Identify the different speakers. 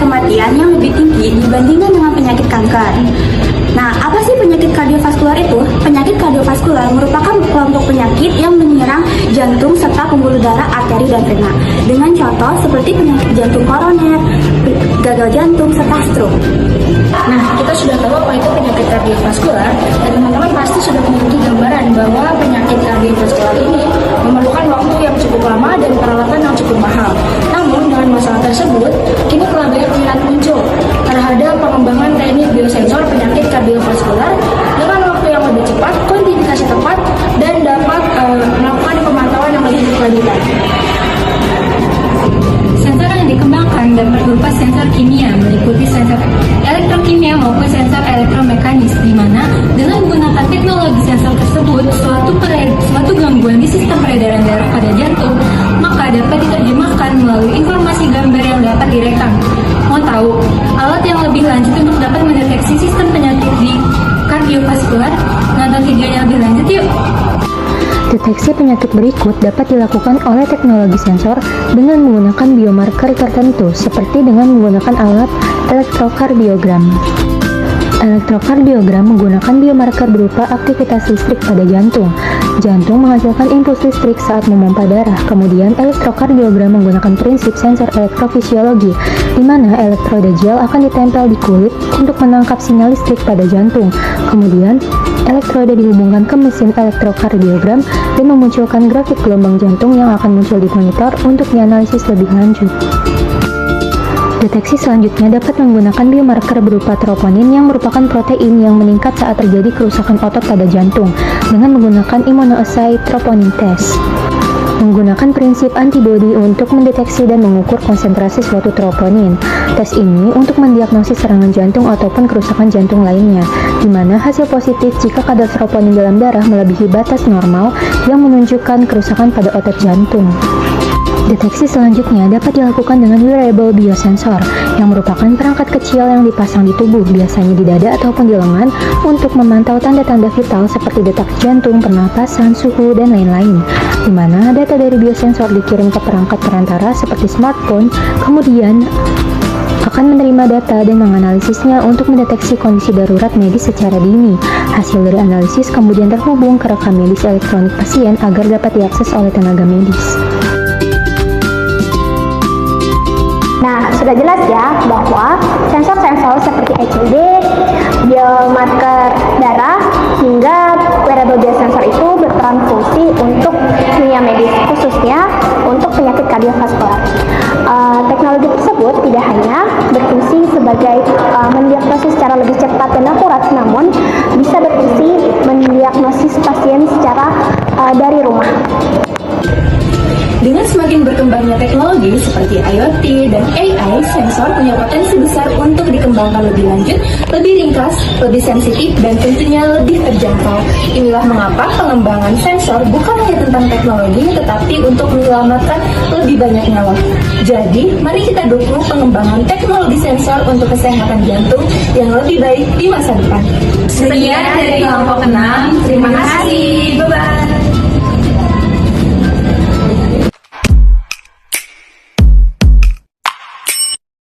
Speaker 1: kematian yang lebih tinggi dibandingkan dengan penyakit kanker. Nah, apa sih penyakit kardiovaskular itu? Penyakit kardiovaskular merupakan kelompok penyakit yang menyerang jantung serta pembuluh darah, arteri, dan vena. Dengan contoh seperti penyakit jantung koroner, gagal jantung, serta stroke.
Speaker 2: Nah, kita sudah tahu apa itu penyakit kardiovaskular, dan teman-teman pasti sudah memiliki gambaran bahwa penyakit kardiovaskular ini memerlukan waktu yang cukup lama dan peralatan yang cukup mahal. Namun, dengan masalah tersebut, kini telah banyak minat muncul terhadap pengembangan teknik biosensor penyakit kardiovaskular dengan waktu yang lebih cepat, kuantifikasi tepat, dan dapat melakukan pemantauan yang lebih berkelanjutan.
Speaker 3: Sensor yang dikembangkan dapat berupa sensor kimia, meliputi sensor elektrokimia maupun sensor elektromekanis, di mana dengan menggunakan teknologi sensor tersebut, suatu gangguan di sistem peredaran darah pada jantung, maka dapat diterjemahkan melalui informasi gambar yang dapat direkam. Mau tahu alat yang lebih lanjut untuk dapat mendeteksi sistem penyakit di kardiovaskular? Nonton videonya lebih lanjut yuk!
Speaker 4: Deteksi penyakit berikut dapat dilakukan oleh teknologi sensor dengan menggunakan biomarker tertentu, seperti dengan menggunakan alat elektrokardiogram. Elektrokardiogram menggunakan biomarker berupa aktivitas listrik pada jantung. Jantung menghasilkan impuls listrik saat memompa darah. Kemudian, elektrokardiogram menggunakan prinsip sensor elektrofisiologi, di mana elektroda gel akan ditempel di kulit untuk menangkap sinyal listrik pada jantung. Kemudian, elektroda dihubungkan ke mesin elektrokardiogram dan memunculkan grafik gelombang jantung yang akan muncul di monitor untuk dianalisis lebih lanjut. Deteksi selanjutnya dapat menggunakan biomarker berupa troponin yang merupakan protein yang meningkat saat terjadi kerusakan otot pada jantung dengan menggunakan immunoassay troponin test. Menggunakan prinsip antibodi untuk mendeteksi dan mengukur konsentrasi suatu troponin. Tes ini untuk mendiagnosis serangan jantung ataupun kerusakan jantung lainnya, di mana hasil positif jika kadar troponin dalam darah melebihi batas normal yang menunjukkan kerusakan pada otot jantung. Deteksi selanjutnya dapat dilakukan dengan wearable biosensor, yang merupakan perangkat kecil yang dipasang di tubuh, biasanya di dada ataupun di lengan, untuk memantau tanda-tanda vital seperti detak jantung, pernapasan, suhu, dan lain-lain. Di mana data dari biosensor dikirim ke perangkat perantara seperti smartphone, kemudian akan menerima data dan menganalisisnya untuk mendeteksi kondisi darurat medis secara dini. Hasil dari analisis kemudian terhubung ke rekam medis elektronik pasien agar dapat diakses oleh tenaga medis.
Speaker 5: Nah, sudah jelas ya bahwa sensor-sensor seperti ECG, biomarker darah, hingga wearable biosensor itu berperan fungsi untuk dunia medis, khususnya untuk penyakit kardiovaskular. Teknologi tersebut tidak hanya berfungsi sebagai mendiagnosis secara lebih cepat dan akurat, namun bisa berfungsi mendiagnosis pasien secara dari rumah.
Speaker 1: Dengan semakin berkembangnya teknologi seperti IoT dan AI, sensor punya potensi besar untuk dikembangkan lebih lanjut, lebih ringkas, lebih sensitif, dan tentunya lebih terjangkau. Inilah mengapa pengembangan sensor bukan hanya tentang teknologi, tetapi untuk menyelamatkan lebih banyak nyawa. Jadi, mari kita dukung pengembangan teknologi sensor untuk kesehatan jantung yang lebih baik di masa depan.
Speaker 3: Sekian dari kelompok 6, terima kasih.